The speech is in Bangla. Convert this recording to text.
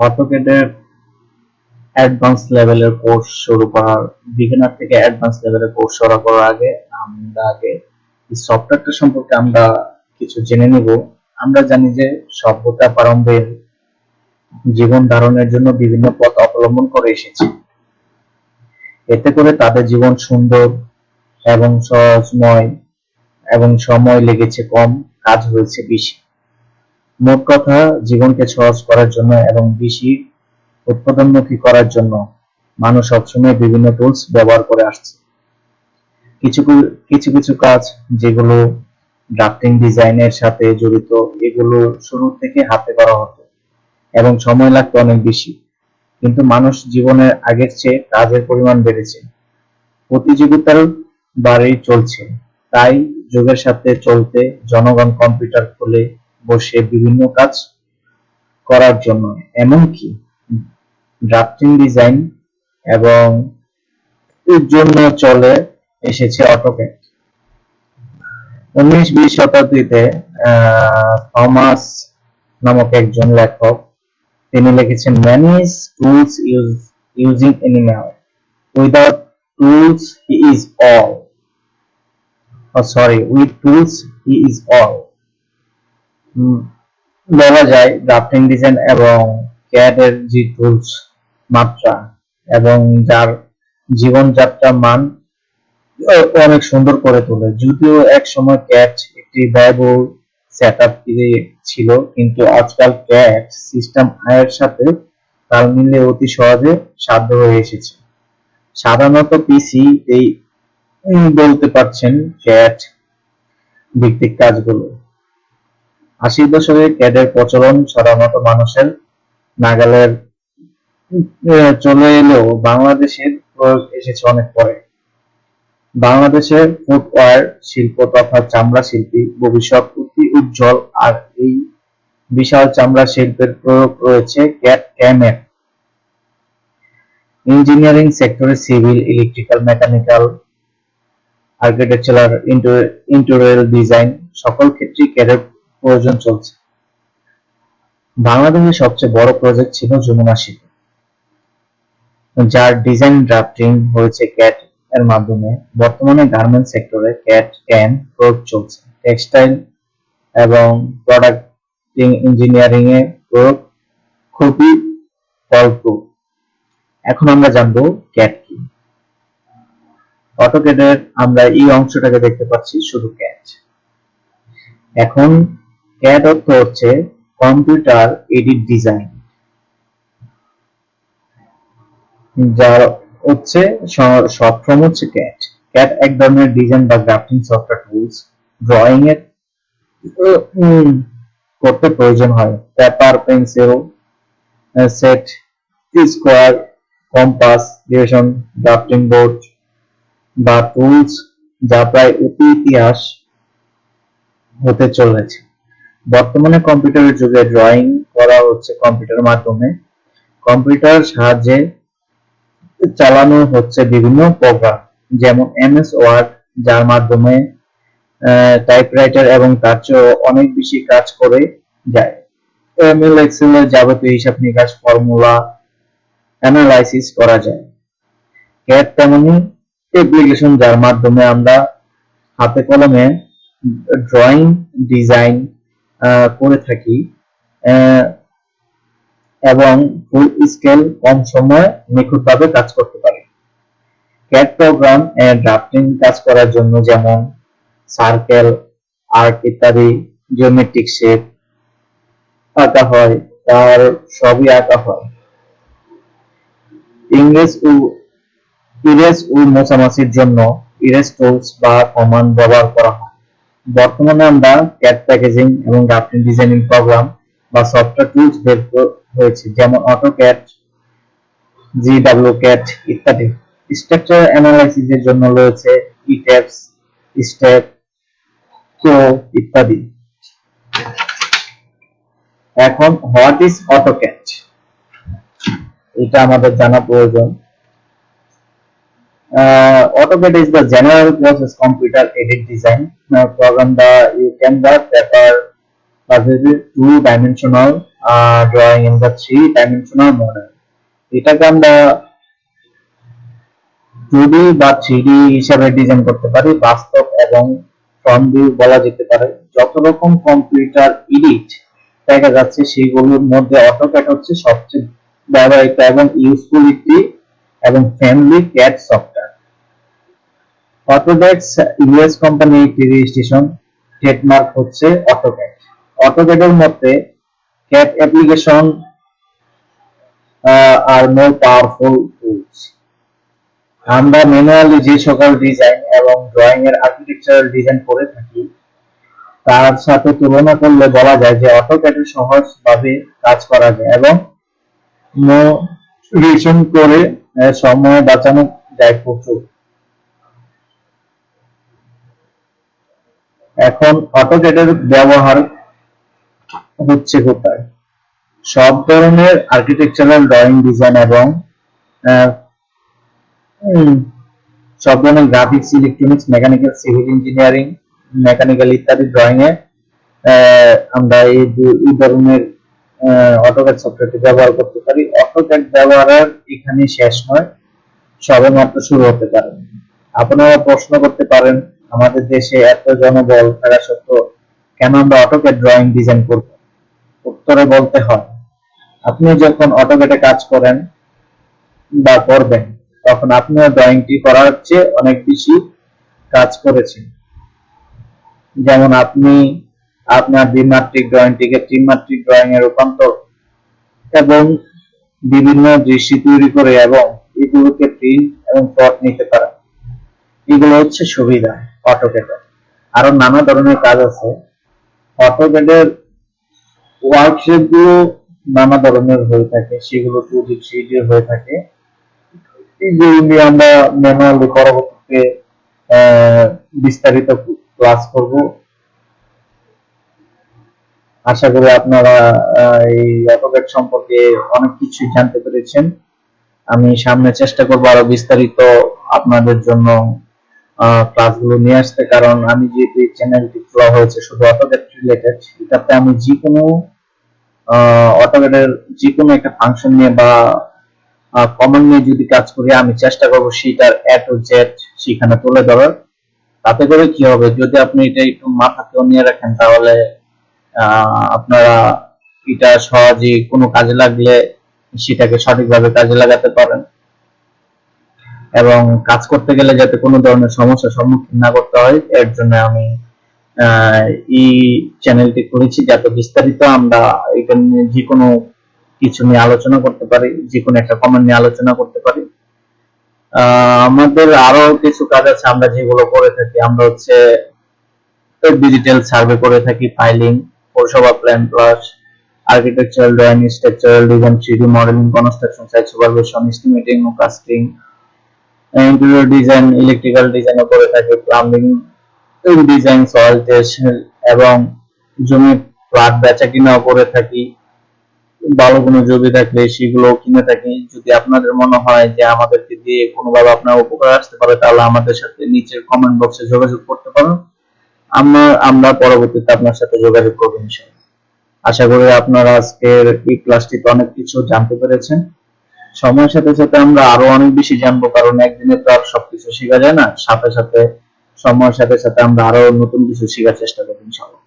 অটোক্যাডের অ্যাডভান্স লেভেলের কোর্স শুরু করার বিগিনার থেকে অ্যাডভান্স লেভেলের কোর্স শুরু করার আগে আমরা এই সফটওয়্যারটা সম্পর্কে আমরা কিছু জেনে নিব। আমরা জানি যে সভ্যতা প্রারম্ভের জীবন ধারণের জন্য বিভিন্ন পথ অবলম্বন করে এসেছে। এতে করে তাদের জীবন সুন্দর এবং সহজময় এবং সময় লেগেছে কম, কাজ হয়েছে বেশি। মোট কথা, জীবনকে সহজ করার জন্য এবং বেশি উৎপাদনমুখী করার জন্য মানুষ সবসময় বিভিন্ন টুলস ব্যবহার করে আসছে। কিছু কিছু কিছু কাজ যেগুলো ড্রাফটিং ডিজাইনের সাথে জড়িত, এগুলো শুরু থেকে হাতে করা হতো এবং সময় লাগতো অনেক বেশি। কিন্তু মানুষ জীবনের আগের চেয়ে কাজের পরিমাণ বেড়েছে, প্রতিযোগিতার বাড়েই চলছে। তাই যুগের সাথে চলতে জনগণ কম্পিউটার খুলে বসে বিভিন্ন কাজ করার জন্য, এমনকি ড্রাফটিং ডিজাইন এবং এর জন্য চলে এসেছে অটোক্যাড। 19-20 শতাব্দীতে থমাস নামক একজন লেখক, তিনি লিখেছেন, "Many tools using animal. Without tools he is all." With tools he is all. বলা যায় ড্রাফটিং ডিজাইন এবং ক্যাড এর যে টুলস মাত্রা এবং যার জীবনযাত্রার মান অনেক সুন্দর করে তোলে। যদিও এক সময় ক্যাড একটি ব্যয়বহুল সেটআপ ছিল, কিন্তু আজকাল ক্যাড সিস্টেম আয়ের সাথে তাল মিলিয়ে অতি সহজে সাধ্য হয়ে এসেছে। সাধারণত পিসি এই বলতে পারছেন ক্যাড ভিত্তিক কাজগুলো। 80 দশকে ক্যাডের প্রচলন সাধারণত মানুষের নাগালের চলে এলেও বাংলাদেশের প্রয়োগ এসেছে অনেক পরে। বাংলাদেশের ফুটওয়্যার শিল্প তথা চামড়া শিল্পী ভবিষ্যৎ অতি উজ্জ্বল, আর এই বিশাল চামড়া শিল্পের প্রয়োগ রয়েছে ক্যামের। ইঞ্জিনিয়ারিং সেক্টরে civil, electrical, mechanical, architectural, interior design সকল ক্ষেত্রেই ক্যাডের প্রয়োজন চলছে। বাংলাদেশের সবচেয়ে বড় প্রজেক্ট ছিল যমুনা সেতু, যার ডিজাইন ড্রাফটিং হয়েছে ক্যাড এর মাধ্যমে। বর্তমানে গার্মেন্টস সেক্টরে ক্যাড প্রয়োগ চলছে। টেক্সটাইল এবং প্রোডাক্ট ইঞ্জিনিয়ারিং এ প্রয়োগ খুবই ফলপ্রসূ। এখন আমরা জানবো ক্যাড কি। অটোক্যাডের আমরা এই অংশটাকে দেখতে পাচ্ছি শুধু ক্যাড। এখন ক্যাড অর্থ হচ্ছে কম্পিউটার এডিড ডিজাইন, যার হচ্ছে শর্ট ফর্ম হচ্ছে ক্যাড। ক্যাড এক ধরনের ডিজাইন বা গ্রাফিং সফটওয়্যার টুলস। ড্রয়িং এর করতে প্রয়োজন হয় paper, pencil, set, square, compass, direction, drafting board বা টুলস, যা প্রায় অতি ইতিহাস হতে চলেছে। বর্তমানে কম্পিউটারের যুগে ড্রয়িং করা হচ্ছে কম্পিউটারের মাধ্যমে। কম্পিউটার সাহায্যে চালানো হচ্ছে বিভিন্ন প্রোগ্রাম, যেমন এমএস ওয়ার্ড, যার মাধ্যমে টাইপরাইটার এবং তার চেয়েও অনেক বেশি কাজ করে যায়। এমএল, এক্সেল এর যাবতীয় হিসাব নিকাশ, ফর্মুলা অ্যানালাইসিস করা যায়। ক্যাড তেমনি অ্যাপ্লিকেশন, যার মাধ্যমে আমরা হাতে কলমে ড্রয়িং ডিজাইন করে থাকি এবং ফুল স্কেল কম সময়ে নিখুঁতভাবে কাজ করতে পারি। ক্যাড প্রোগ্রাম ড্রাফটিং কাজ করার জন্য যেমন সার্কেল, আর্ক ইত্যাদি জিওমেট্রিক শেপ আঁকা হয়, তার সবই আঁকা হয়। ইরেজ ও মোছামাছির জন্য ইরেজ টুলস বা কমান্ড ব্যবহার করা হয়। বর্তমানে আমরা ক্যাড প্যাকেজিং এবং ড্রাফটিং ডিজাইনিং প্রোগ্রাম বা সফটওয়্যার টুলস বের হয়েছে, যেমন অটোক্যাড, জিডব্লিউক্যাড ইত্যাদি। স্ট্রাকচার অ্যানালাইসিসের জন্য রয়েছে ইট্যাবস, স্টেপ, ক্রো ইত্যাদি। এখন হোয়াট ইজ অটোক্যাড, এটা আমাদের জানা প্রয়োজন। AutoCAD is the general process computer aided design program that you can the paper two-dimensional drawing in the three-dimensional model. এটাকে আমরা 2D বা 3D হিসাবে ডিজাইন করতে পারি, বাস্তব এবং ফ্রন্ট ভিউ বলা যেতে পারে। যত রকম কম্পিউটার এডিট দেখা যাচ্ছে সেগুলোর মধ্যে অটোক্যাড হচ্ছে সবচেয়ে ব্যবহৃত এবং ইউজফুল একটি এবং family CAD software. Autodesk US company একটি রেজিস্ট্রেশন ট্রেডমার্ক হচ্ছে অটোক্যাড। অটোক্যাডের মধ্যে CAD অ্যাপ্লিকেশন আর মোর পাওয়ারফুল টুলস। আমরা ম্যানুয়ালি যে সকল ডিজাইন এবং ড্রয়িং এর আর্কিটেকচারাল ডিজাইন করে থাকি তার সাথে তুলনা করলে বলা যায় যে অটোক্যাডে সহজভাবে কাজ করা যায় এবং মোশন করে সময় বাঁচানো যায় প্রচুর। এখন অটোক্যাডের ব্যবহার হচ্ছে কোথায়? সব ধরনের আর্কিটেকচারাল ড্রয়িং ডিজাইন এবং সব ধরনের graphics, electronics, mechanical, civil engineering, mechanical ইত্যাদি ড্রয়িং এ আমরা এই ধরনের অটোক্যাড সফটওয়্যারটি ব্যবহার করতে পারি। অটোক্যাড ব্যবহার এখানে শেষ নয়, সবেমাত্র শুরু হতে পারে। আপনারা প্রশ্ন করতে পারেন আমাদের দেশে এত জনবল থাকা সত্ত্বেও কেন আমরা অটোক্যাড ড্রয়িং ডিজাইন করব? উত্তরে বলতে হয়, আপনি যখন অটোক্যাডে কাজ করেন বা করবেন তখন আপনিও ড্রয়িংটি করার চেয়ে অনেক বেশি কাজ করেছেন। যেমন আপনি আপনার দ্বিমাত্রিক ড্রয়িংটিকে ত্রিমাত্রিক ড্রয়িং এ রূপান্তর এবং বিভিন্ন দৃশ্য তৈরি করে এবং এগুলোকে প্রিন্ট এবং প্লট নিতে পারেন। এগুলো হচ্ছে সুবিধা অটোক্যাডের। আরো নানা ধরনের কাজ আছে। অটোক্যাডের ওয়ার্কশেপ গুলো নানা ধরনের হয়ে থাকে, সেগুলো 2D 3D হয়ে থাকে। এগুলো নিয়ে আমরা ম্যানুয়ালি পরবর্তীতে বিস্তারিত ক্লাস করব। আশা করি আপনারা এই অটোক্যাড সম্পর্কে অনেক কিছু জানতে পেরেছেন। আমি সামনে চেষ্টা করব আরো বিস্তারিত আপনাদের জন্য ক্লাসগুলো নিয়ে আসতে, কারণ আমি যেহেতু এই চ্যানেলটি খোলা হয়েছে শুধু অটোক্যাড রিলেটেড, এটাতে আমি যে কোনো অটোক্যাডের যে কোনো একটা ফাংশন নিয়ে বা কমান্ড নিয়ে যদি কাজ করি আমি চেষ্টা করব সেটার A to Z সেখানে তুলে ধরার। তাতে করে কি হবে, যদি আপনি এটা একটু মাথাতেও নিয়ে রাখেন তাহলে আপনারা এটা সহজেই কোনো কাজে লাগলে সেটাকে সঠিকভাবে কাজে লাগাতে পারেন এবং কাজ করতে গেলে যাতে কোনো ধরনের সমস্যার সম্মুখীন না করতে হয় এর জন্য আমি এই চ্যানেলটি করেছি, যাতে বিস্তারিত আমরা এটা নিয়ে যে কোনো কিছু নিয়ে আলোচনা করতে পারি, যে কোনো একটা কমান্ড নিয়ে আলোচনা করতে পারি। আমাদের আরো কিছু কাজ আছে আমরা যেগুলো করে থাকি। আমরা হচ্ছে ডিজিটাল সার্ভে করে থাকি, ফাইলিং, পৌরসভা plan plus, architectural drawing, structural design, 3D modelling, construction site supervision, estimating ও কাস্টিং, ইন্টেরিয়র ডিজাইন, ইলেকট্রিক্যাল ডিজাইনও করে থাকি, প্লাম্বিং ডিজাইন, সয়েল টেস্ট এবং জমি প্লট বেচা কিনাও করে থাকি। ভালো কোনো জমি থাকলে সেগুলো কিনে থাকি। যদি আপনাদের মনে হয় যে আমাদেরকে দিয়ে কোনোভাবে আপনার উপকার আসতে পারে তাহলে আমাদের সাথে নিচের কমেন্ট বক্সে যোগাযোগ করতে পারেন। আমরা পরবর্তীতে আপনার সাথে যোগাযোগ করব ইনশাআল্লাহ। আশা করি আপনারা আজকের এই ক্লাসটিতে অনেক কিছু জানতে পেরেছেন। সময়ের সাথে সাথে আমরা আরো অনেক বেশি জানবো, কারণ একদিনে তো আর সবকিছু শেখা যায় না। সাথে সাথে সময়ের সাথে সাথে আমরা আরো নতুন কিছু শেখার চেষ্টা করব ইনশাআল্লাহ।